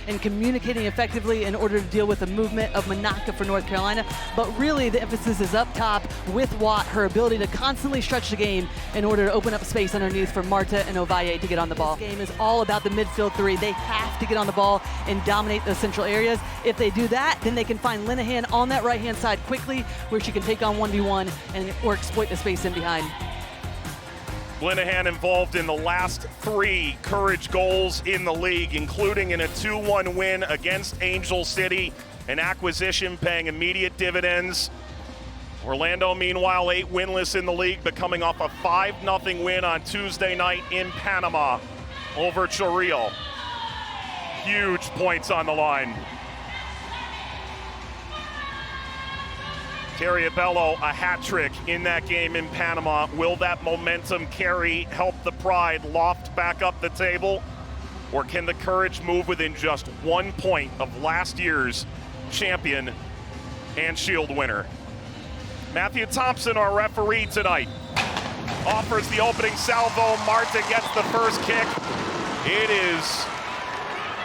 and communicating effectively in order to deal with the movement of Manaka for North Carolina. But really the emphasis is up top with Watt, her ability to constantly stretch the game in order to open up space underneath for Marta and Ovalle to get on the ball. This game is all about the midfield three. They have to get on the ball and dominate those central areas. If they do that, then they can find Linehan on that right-hand side quickly where she can take on 1v1 or exploit the space in behind. Linehan involved in the last 3 Courage goals in the league, including in a 2-1 win against Angel City, an acquisition paying immediate dividends. Orlando, meanwhile, 8 winless in the league, but coming off a 5-0 win on Tuesday night in Panama over Chorrillo. Huge points on the line. Terry Abello, a hat trick in that game in Panama. Will that momentum carry, help the Pride loft back up the table? Or can the Courage move within just 1 point of last year's champion and Shield winner? Matthew Thompson, our referee tonight, offers the opening salvo. Marta gets the first kick. It is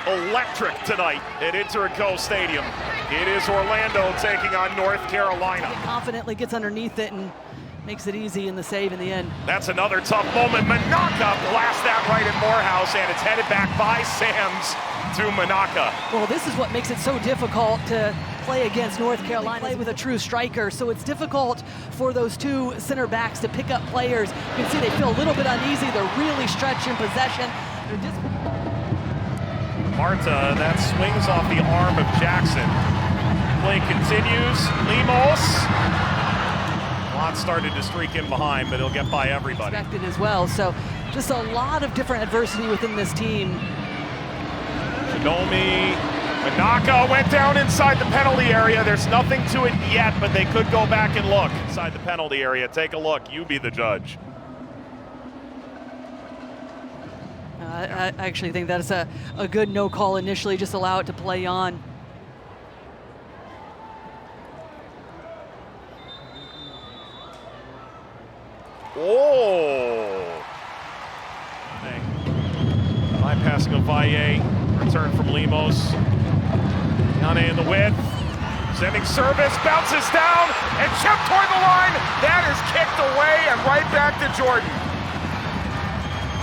electric tonight at Interco Stadium. It is Orlando taking on North Carolina. He confidently gets underneath it and makes it easy in the save in the end. That's another tough moment. Manaka blasts that right at Morehouse, and it's headed back by Sams to Manaka. Well, this is what makes it so difficult to play against North Carolina. They play with a true striker, so it's difficult for those 2 center backs to pick up players. You can see they feel a little bit uneasy. They're really stretched in possession. Marta, that swings off the arm of Jackson. Play continues. Lemos. Watt started to streak in behind, but he'll get by everybody. Expected as well, so just a lot of different adversity within this team. Shinomi. Manaka went down inside the penalty area. There's nothing to it yet, but they could go back and look inside the penalty area. Take a look. You be the judge. I actually think that is a good no call initially. Just allow it to play on. Oh! Bypassing Ovalle. Return from Lemos. Yane in the width. Sending service, bounces down, and chipped toward the line. That is kicked away and right back to Jordan.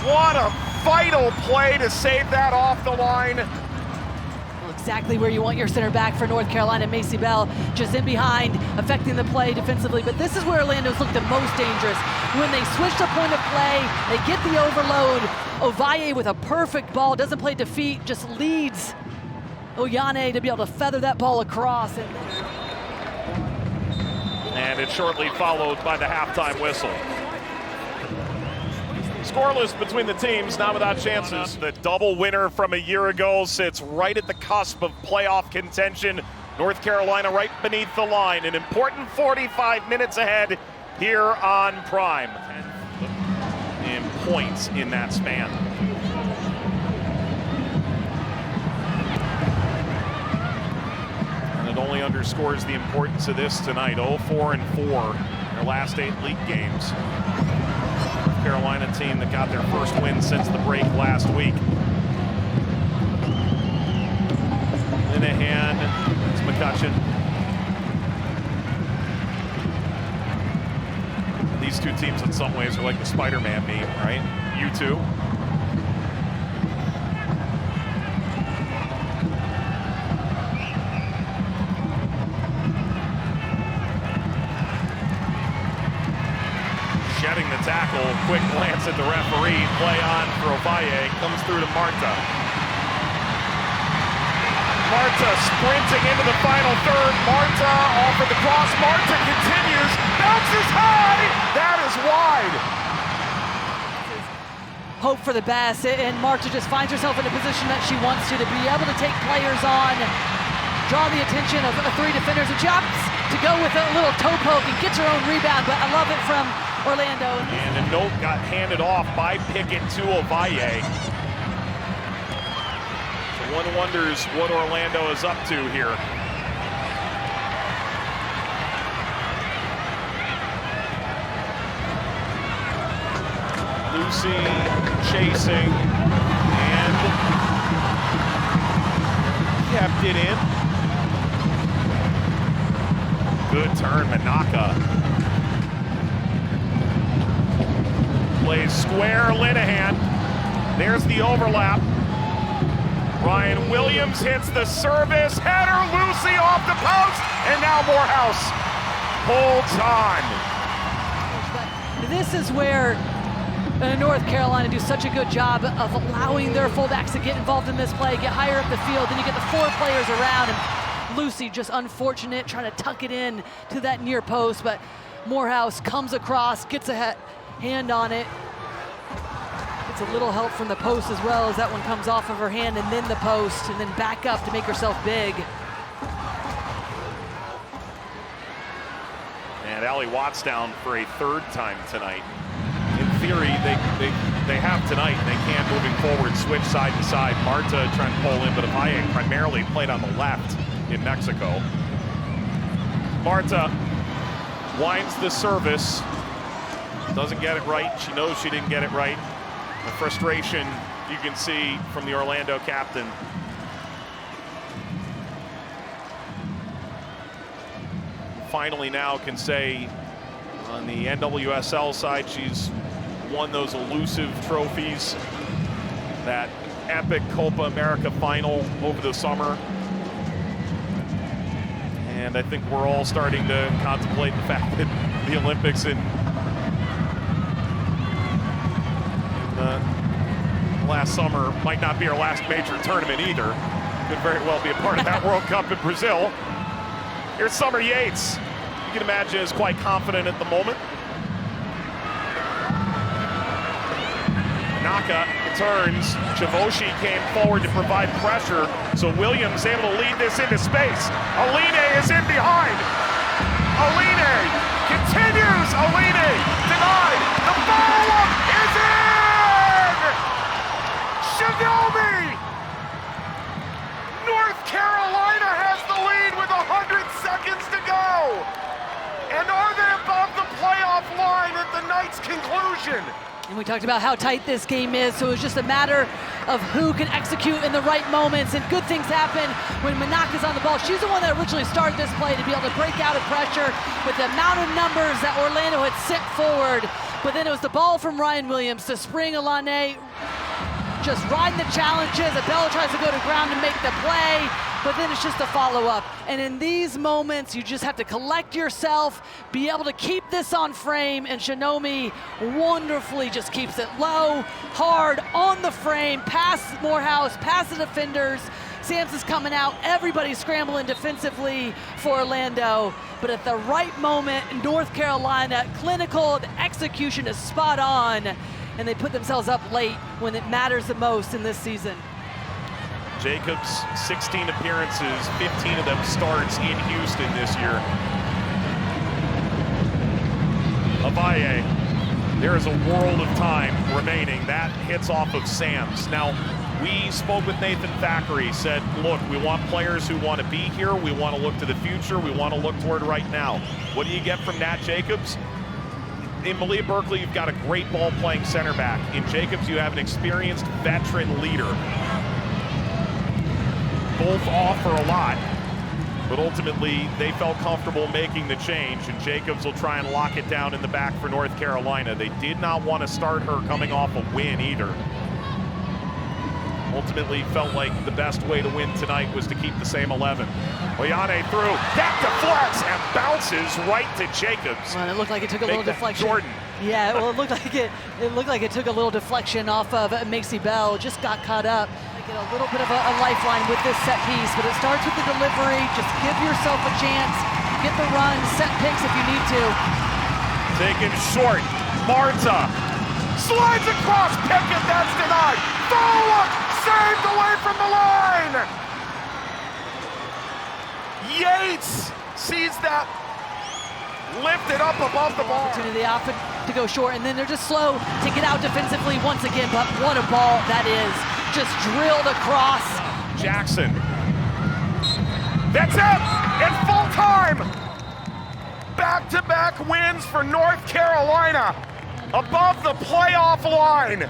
What a vital play to save that off the line. Well, exactly where you want your center back for North Carolina. Macy Bell just in behind, affecting the play defensively. But this is where Orlando's looked the most dangerous. When they switch the point of play, they get the overload. Ovalle with a perfect ball, doesn't play defeat, just leads Oyane to be able to feather that ball across. And it's shortly followed by the halftime whistle. Scoreless between the teams, not without chances. The double winner from a year ago sits right at the cusp of playoff contention. North Carolina right beneath the line. An important 45 minutes ahead here on Prime. 10 in points in that span. And it only underscores the importance of this tonight. 0-4-4 in their last 8 league games. Carolina team that got their first win since the break last week. Linehan, it's McCutcheon. These 2 teams in some ways are like the Spider-Man meme, right? You two. Shedding the tackle, quick glance at the referee, play on for Ovalle, comes through to Marta. Marta sprinting into the final third. Marta offered the cross. Marta continues, bounces high, that is wide. Hope for the best, and Marta just finds herself in a position that she wants to be able to take players on, draw the attention of 3 defenders, and she opts to go with a little toe poke and gets her own rebound, but I love it from Orlando. And a note got handed off by Pickett to Ovalle. So one wonders what Orlando is up to here. Lucy chasing, and kept it in. Good turn, Manaka. Plays square, Linehan. There's the overlap. Ryan Williams hits the service. Header, Lucy off the post. And now Morehouse holds on. This is where North Carolina do such a good job of allowing their fullbacks to get involved in this play, get higher up the field, then you get the 4 players around, and Lucy just unfortunate, trying to tuck it in to that near post, but Morehouse comes across, gets a hand on it. Gets a little help from the post as well as that one comes off of her hand, and then the post, and then back up to make herself big. And Allie Watts down for a 3rd time tonight. In theory, they have tonight. They can, moving forward, switch side to side. Marta trying to pull in, but Apaye primarily played on the left in Mexico. Marta winds the service. Doesn't get it right. She knows she didn't get it right. The frustration you can see from the Orlando captain. Finally now can say on the NWSL side, she's won those elusive trophies. That epic Copa America final over the summer. And I think we're all starting to contemplate the fact that the Olympics in last summer might not be our last major tournament either. Could very well be a part of that World Cup in Brazil. Here's Summer Yates. You can imagine is quite confident at the moment. Naka turns. Chavoshi came forward to provide pressure, so Williams able to lead this into space. Aline is in behind. Aline continues. Aline denied. The follow-up is in! Shinomi! North Carolina has the lead with 100 seconds to go. And are they above the playoff line at the night's conclusion? And we talked about how tight this game is, so it's just a matter of who can execute in the right moments, and good things happen when Manaka's on the ball. She's the one that originally started this play to be able to break out of pressure with the amount of numbers that Orlando had sent forward. But then it was the ball from Ryan Williams to spring Alane, just riding the challenges. Abella tries to go to ground to make the play, but then it's just a follow-up. And in these moments, you just have to collect yourself, be able to keep this on frame, and Shinomi wonderfully just keeps it low, hard, on the frame, past Morehouse, past the defenders. Sampson's coming out, everybody's scrambling defensively for Orlando, but at the right moment, North Carolina, clinical, the execution is spot on, and they put themselves up late when it matters the most in this season. Jacobs, 16 appearances, 15 of them starts in Houston this year. Abaye, there is a world of time remaining. That hits off of Sam's. Now, we spoke with Nathan Thackeray, said, look, we want players who want to be here. We want to look to the future. We want to look toward right now. What do you get from Nat Jacobs? In Malia Berkeley, you've got a great ball-playing center back. In Jacobs, you have an experienced veteran leader. Both offer a lot, but ultimately they felt comfortable making the change, and Jacobs will try and lock it down in the back for North Carolina. They did not want to start her coming off a win either. Ultimately felt like the best way to win tonight was to keep the same 11. Oyane through, that deflects and bounces right to Jacobs. Well, it looked like it took a little deflection. Jordan. Yeah, well, it looked like it took a little deflection off of Macy Bell, just got caught up. Get a little bit of a lifeline with this set piece, but it starts with the delivery. Just give yourself a chance, get the run, set picks if you need to. Taken short, Marta slides across Pickett, that's denied. Follow-up, saved away from the line. Yates sees that lifted up above the ball. Opportunity often to go short, and then they're just slow to get out defensively once again, but what a ball that is. Just drilled across. Jackson. That's it! It's full time! Back-to-back wins for North Carolina above the playoff line.